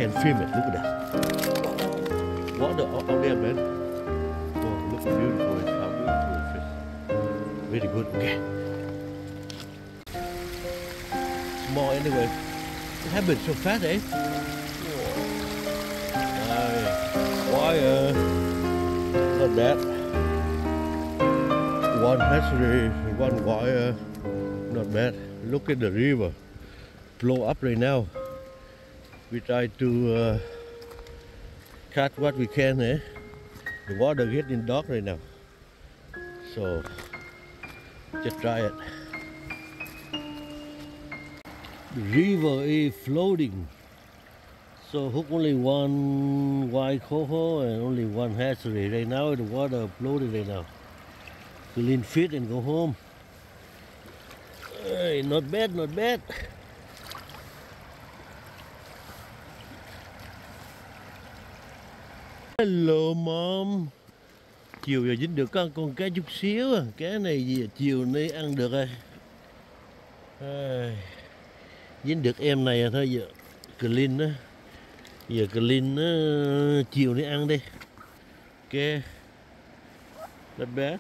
can film it. Look at that. Water out there, man. Oh, look how beautiful it is. How beautiful it is. Very good. Okay. Small anyway. It happened so fast, eh? Wire. Not bad. One hatchery, one wire. Not bad. Look at the river. Blow up right now. We try to cut what we can, eh? The water getting dark right now. So just try it. The river is floating. So hook only one white coho and only one hatchery. Right now the water floating right now. Clean fit and go home. Hey, not bad, not bad. Hello mom. Chiều giờ dính được con cá chút xíu à. Cá này gì chiều nay ăn được rồi. Dính được em này à, thôi giờ clean á. Giờ clean chiều nay ăn đi. Ok. Not bad.